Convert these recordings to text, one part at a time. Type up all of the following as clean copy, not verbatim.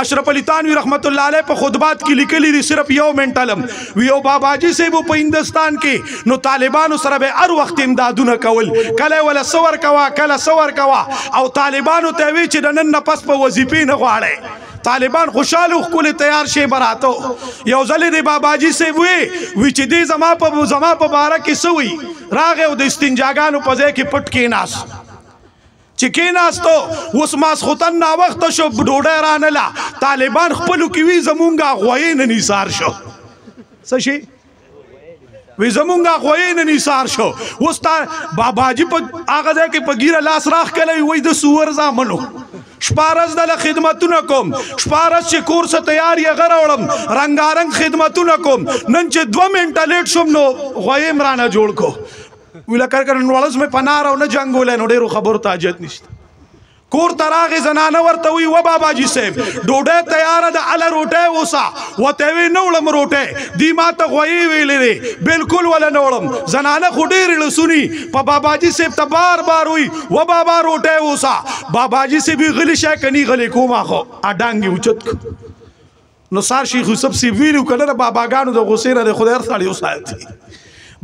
اشرف علي تانوی رحمت الله علیه په خطبات کې لیکلي دي صرف یو منټلم ویو باباجي صاحب په هندستان کې نو طالبانو سره به هر وخت امدادونه کول کله ولا سور کوا کله سور کوا او طالبانو ته وی چې د نن نه پس په وظیفې نه غواړي طالبان خوشاله خپل تیار شي براتو یو ځل دی باباجي صاحب وی چې دې زما په باره کې سوي راغه او د استنجاګانو په ځای کې پټ کې ناس چې کې ناستو اوس ماسخوتن نا وخت شو ډوډۍ رانله طالبان خپلو کې وی زمونږه غوی نه نثار شو څه شي وی زمونږه غوی نه نثار شو اوس باباجي په هغه ځای کې په ګیره لاس راخ کلی وی د سور زامنو شپارز دل خدمتونه کوم شپارز چې کور څه تیار یې غراوړم رنگارنګ خدمتونه کوم نن چې 2 منټه لیټ شوم نو غویم رانه جوړ کو ویلا کر نوړز مې پنار او نه جنگول نو ډیرو خبر ته حاجت نشته کور تراغه زنانه ورته وی و باباجي صاحب ډوډۍ تیار ده ال روټه وسا وته وی نوړم روټه دی ما ته غوي ویلې بالکل ولا نوړم زنانه خډیر لسونی په باباجي صاحب ته بار بار وی و بابا روټه وسا باباجي صاحب غلی شای کني غلی کوما خو اډانګي اوچت نو سار شیخ یوسف سی ویلو کله باباګانو د غسیره د خدای ارثاړي وساتي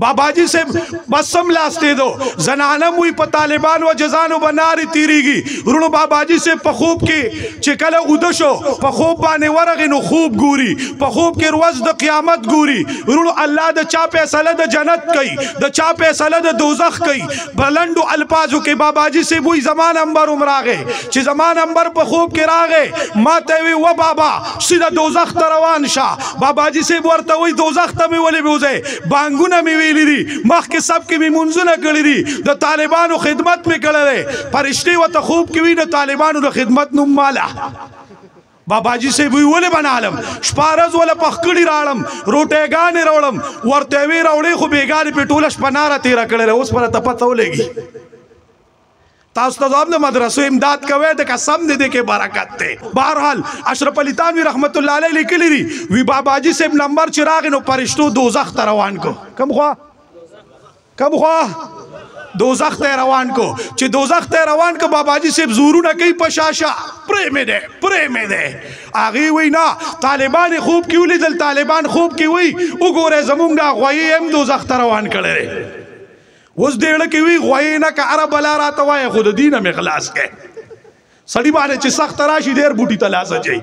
باباجي صاحب بسم لاسته دو زنانم وی په طالبان و جزانو بناري تیریږي ورونو باباجي صاحب په خوب کې چې کله اوده شو په خوب باندې ورغه نو خوب ګوري په خوب کې روز د قیامت ګوري ورونو الله د چا فیصله د جنت کوي د چا فیصله د دوزخ کوي بلندو الفاظو کې باباجي صاحب وی زمان انبر عمراغه چې زمان انبر په خوب کې راغه ما ته وی و بابا سیده دوزخ ته روان شه باباجي صاحب ورته وی دوزخ ته مې ولې بوزه بانګونه مې مخکې سب کې مې منځونه کړي دي د طالبانو خدمت مې کړی فرشتي ورته خوب کې وي د طالبانو د خدمت نوم مالا باباجي صاحب وی ولې بنالم شپارز ولا پخکړی راړم روټېګانې راوړم ورته وی راوړې خو بیګارې په ټوله شپه ناره تیره کړله اوس پر ته پته ولګي تاسو ته د مدرسو امداد کوي د قسم دې کې برکت ته بهرحال اشرف علي تانوی رحمت الله علیه لیکلی دي وی باباجي صاحب نمبر چراغ نو پرشتو دوزخ ته روان کو کم خوا دوزخ ته روان کو چې دوزخ ته روان کو باباجي صاحب زورونه کوي پشاشا پرې مې ده اغه وینا طالبان خوب کې ولیدل طالبان خوب کې وی وګوره زمونږه غوي هم دوزخ ته روان کړي اوس دیړه کې وی غوي نه که عرب لا راته وای خود دینه مې خلاص کې سړی باندې چې سخت راشي ډیر بوټي تلاسه چي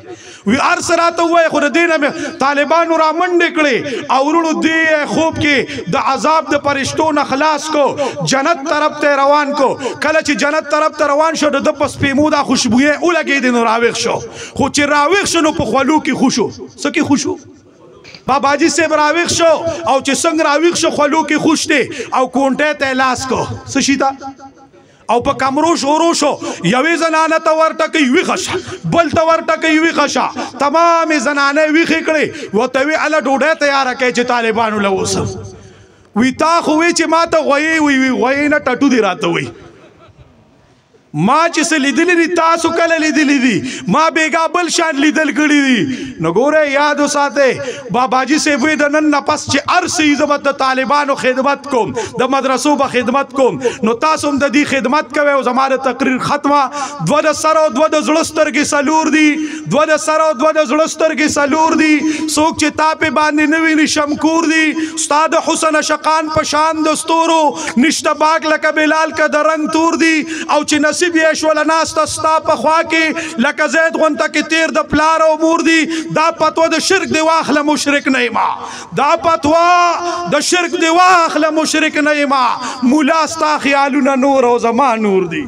وی ار سراته وای خود دینه مې طالبانو را منډ کړي او ورونو دی خوب کې د عذاب د پرشتو نه خلاص کو جنت طرف ته روان کو کله چې جنت طرف ته روان شو د پس پیمودا خوشبوې اولګې د نو راويخ شو خو چې راويخ شنو په خلو کې خوشو سکه خوشو باباجي صاحب راويخ شو او چې څنګه راويخ شو خلو کې خوش دي او کونټه ته لاس کو سشیتا او په کمرو شورو شو یوې زنانه ته ورته کوي وی خشه بل ته ورته کوي وی خشه تمام زنانه وی خکړي وته وی ال ډوډۍ تیار کړي چې طالبانو لوس وی تا خو وی چې ماته غوي نه ټټو دی راته وی ما چې څه لیدلی دي تاسو کله لیدلی دي ما بیګا بل شان لیدل کړي دي نو ګوره یاد وساته باباجي صاحب د نن نه پس چې ارسي عزت د طالبانو خدمت کوم د مدرسو په خدمت کوم نو تاسو هم د دې خدمت کوي او زماره تقریر ختمه دو د سر او دو د زړستر کې سلور دي دو د سر او دو د زړستر کې سلور دي څوک چې تاپه باندې نوی نشمکور دي استاد حسن شقان پشان دستورو نشته باغ لکه بلال کا د رنگ تور دي او چې نصیب یې شول ناس تستا په خوا کې لکه زید غونته کې تیر د پلار او مور دي دا پتو د شرک دی واخله مشرک نه ما دا پتوا د شرک دی واخله مشرک نه ما مولا ستا خیالونه نور او زمان نور دي